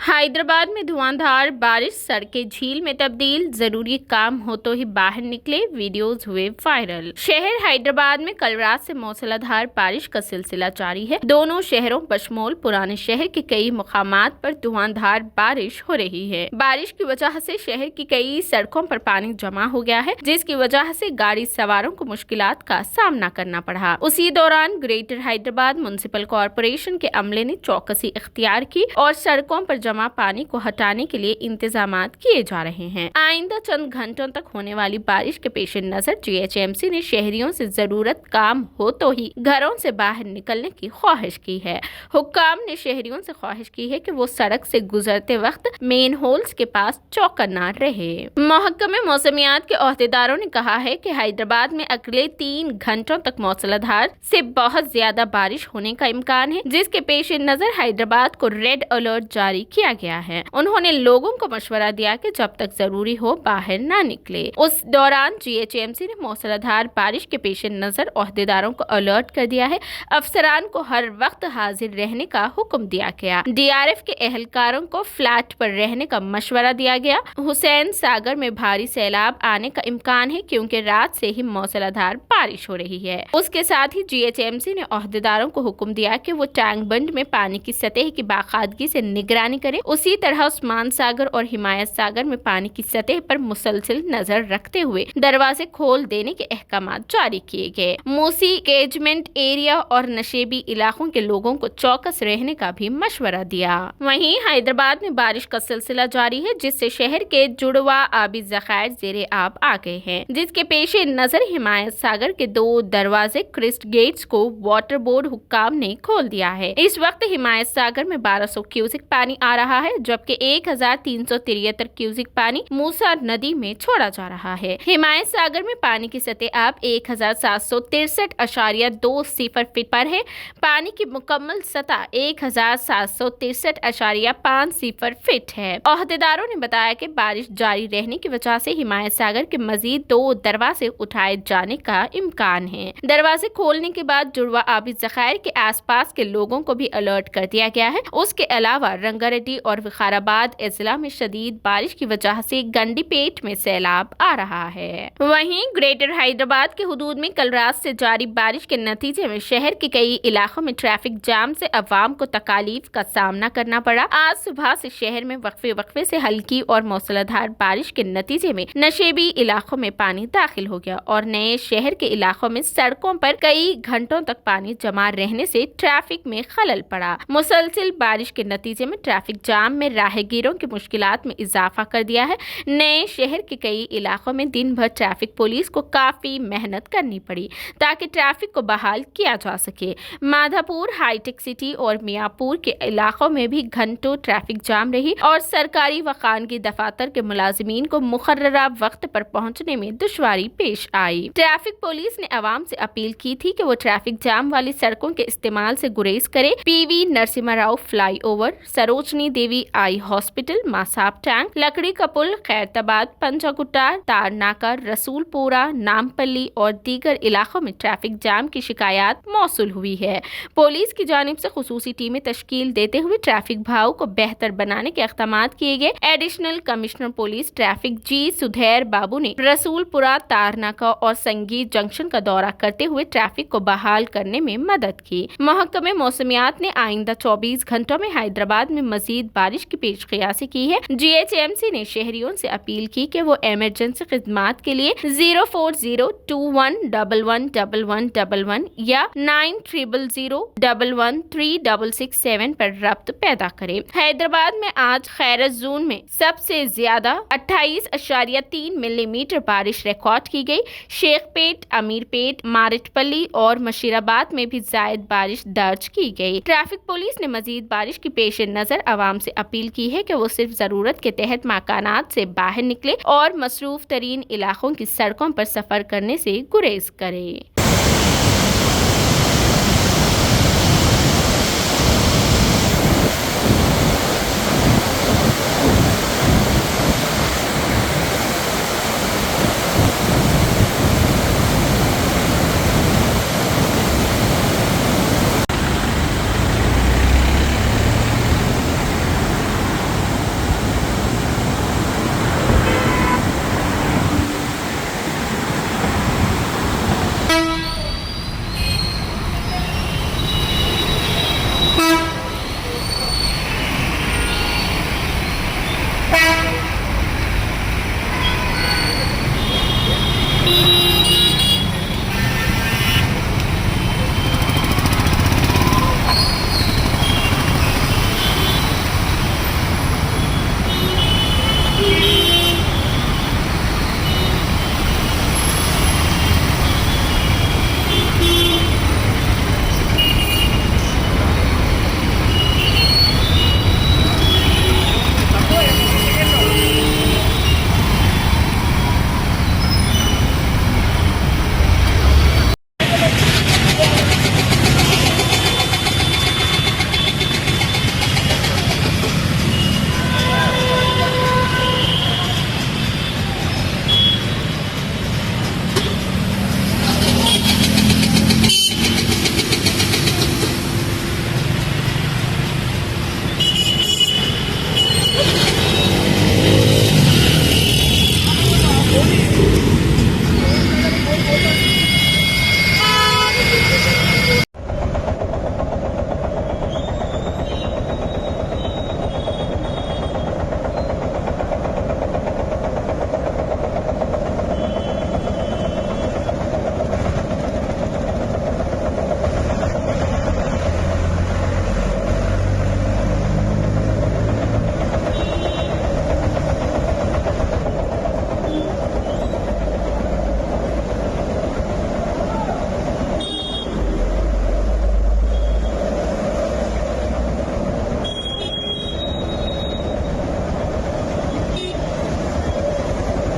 हैदराबाद में धुआंधार बारिश, सड़कें झील में तब्दील, जरूरी काम हो तो ही बाहर निकले, वीडियोज हुए वायरल। शहर हैदराबाद में कल रात से मूसलाधार बारिश का सिलसिला जारी है। दोनों शहरों बशमोल पुराने शहर के कई मुकामात पर धुआंधार बारिश हो रही है। बारिश की वजह से शहर की कई सड़कों पर पानी जमा हो गया है, जिसकी वजह से गाड़ी सवारों को मुश्किलात का सामना करना पड़ा। उसी दौरान ग्रेटर हैदराबाद म्युनिसिपल कॉरपोरेशन के अमले ने चौकसी इख्तियार की और सड़कों पर जमा पानी को हटाने के लिए इंतजामात किए जा रहे हैं। आइंदा चंद घंटों तक होने वाली बारिश के पेश नजर GHMC ने शहरियों से जरूरत काम हो तो ही घरों से बाहर निकलने की ख्वाहिश की है। हुक्काम ने शहरियों से ख्वाहिश की है कि वो सड़क से गुजरते वक्त मेन होल्स के पास चौकन्ना रहे। महकमे मौसमियात के ओहदेदारों ने कहा है कि हैदराबाद में अगले 3 घंटों तक मूसलाधार से बहुत ज्यादा बारिश होने का इम्कान है, जिसके पेश नजर हैदराबाद को रेड अलर्ट जारी किया गया है। उन्होंने लोगों को मशवरा दिया कि जब तक जरूरी हो बाहर ना निकले। उस दौरान GHMC ने मूसलाधार बारिश के पेश नजर ओहदेदारों को अलर्ट कर दिया है। अफसरान को हर वक्त हाजिर रहने का हुक्म दिया गया। DRF के एहलकारों को फ्लैट पर रहने का मशवरा दिया गया। हुसैन सागर में भारी सैलाब आने का इम्कान है, क्योंकि रात से ही मूसलाधार बारिश हो रही है। उसके साथ ही GHMC ने ओहदेदारों को हुक्म दिया कि वो टैंक बंड में पानी की सतह की बाकायदगी से निगरानी करे। उसी तरह उस्मान सागर और हिमायत सागर में पानी की सतह पर मुसलसल नजर रखते हुए दरवाजे खोल देने के अहकाम जारी किए गए। मूसी कैचमेंट एरिया और नशेबी इलाकों के लोगों को चौकस रहने का भी मशवरा दिया। वहीं हैदराबाद में बारिश का सिलसिला जारी है, जिससे शहर के जुड़वा आबी जखायर जेरे आब आ गए हैं, जिसके पेश नजर हिमायत सागर के 2 दरवाजे क्रिस्ट गेट्स को वाटर बोर्ड हुक्काम ने खोल दिया है। इस वक्त हिमायत सागर में 1200 क्यूसिक पानी आ रहा है, जबकि 1373 क्यूसिक पानी मूसा नदी में छोड़ा जा रहा है। हिमायत सागर में पानी की सतह अब 1763.20 फीट पर है। पानी की मुकम्मल सतह 1763.50 फीट है। ओहदेदारों ने बताया कि बारिश जारी रहने की वजह से हिमायत सागर के मजीद 2 दरवाजे उठाए जाने का इम्कान है। दरवाजे खोलने के बाद जुड़वा आबी जखायर के आसपास के लोगों को भी अलर्ट कर दिया गया है। उसके अलावा रंगारेड्डी और विकाराबाद अजला में शदीद बारिश की वजह से गंडीपेट में सैलाब आ रहा है। वहीं ग्रेटर हैदराबाद के हुदूद में कल रात से जारी बारिश के नतीजे में शहर के कई इलाकों में ट्रैफिक जाम से अवाम को तकालीफ का सामना करना पड़ा। आज सुबह से शहर में वक्फे से हल्की और मूसलाधार बारिश के नतीजे में नशेबी इलाकों में पानी दाखिल हो गया और नए शहर के इलाकों में सड़कों पर कई घंटों तक पानी जमा रहने से ट्रैफिक में खलल पड़ा। मुसलसल बारिश के नतीजे में ट्रैफिक जाम में राहगीरों की मुश्किलात में इजाफा कर दिया है। नए शहर के कई इलाकों में दिन भर ट्रैफिक पुलिस को काफी मेहनत करनी पड़ी ताकि ट्रैफिक को बहाल किया जा सके। माधापुर, हाईटेक सिटी और मियापुर के इलाकों में भी घंटों ट्रैफिक जाम रही और सरकारी व खानगी दफातर के मुलाजिमीन को मुकर्ररा वक्त पर पहुंचने में दुश्वारी पेश आई। ट्रैफिक पुलिस ने आवाम से अपील की थी कि वो ट्रैफिक जाम वाली सड़कों के इस्तेमाल से गुरेज करे। PV नरसिम्हा राव फ्लाईओवर, सरोजनी देवी आई हॉस्पिटल, मासाब टैंक, लकड़ी का पुल, खैरताबाद, पंजागुट्टा, तारनाका, रसूलपुरा, नामपल्ली और दीगर इलाकों में ट्रैफिक जाम की शिकायत मौसूल हुई है। पुलिस की जानिब से खुसूसी टीमें तश्कील देते हुए ट्रैफिक भाव को बेहतर बनाने के इक़दाम किए गए। Additional commissioner police traffic G सुधैर बाबू ने रसूलपुरा, तारनाका और संगीत जंक्शन का दौरा करते हुए ट्रैफिक को बहाल करने में मदद की। महकमे मौसमियात ने आइंदा 24 घंटों में हैदराबाद में मजीद बारिश की पेश क़ियासी की है। GHMC ने शहरियोन से अपील की कि वो इमरजेंसी खिदमात के लिए 04021111111 या 9300113667 पर रब्त पैदा करें। हैदराबाद में आज खैरत जोन में सबसे ज्यादा 28.3 मिलीमीटर बारिश रिकॉर्ड की गई। शेखपेट, अमीरपेट, मारिटपल्ली और मशीराबाद में भी जायद बारिश दर्ज की गई। ट्रैफिक पुलिस ने मजीद बारिश की पेश नजर आवाम से अपील की है कि वो सिर्फ जरूरत के तहत मकानात से बाहर निकले और मसरूफ तरीन इलाकों की सड़कों पर सफर करने से गुरेज करे।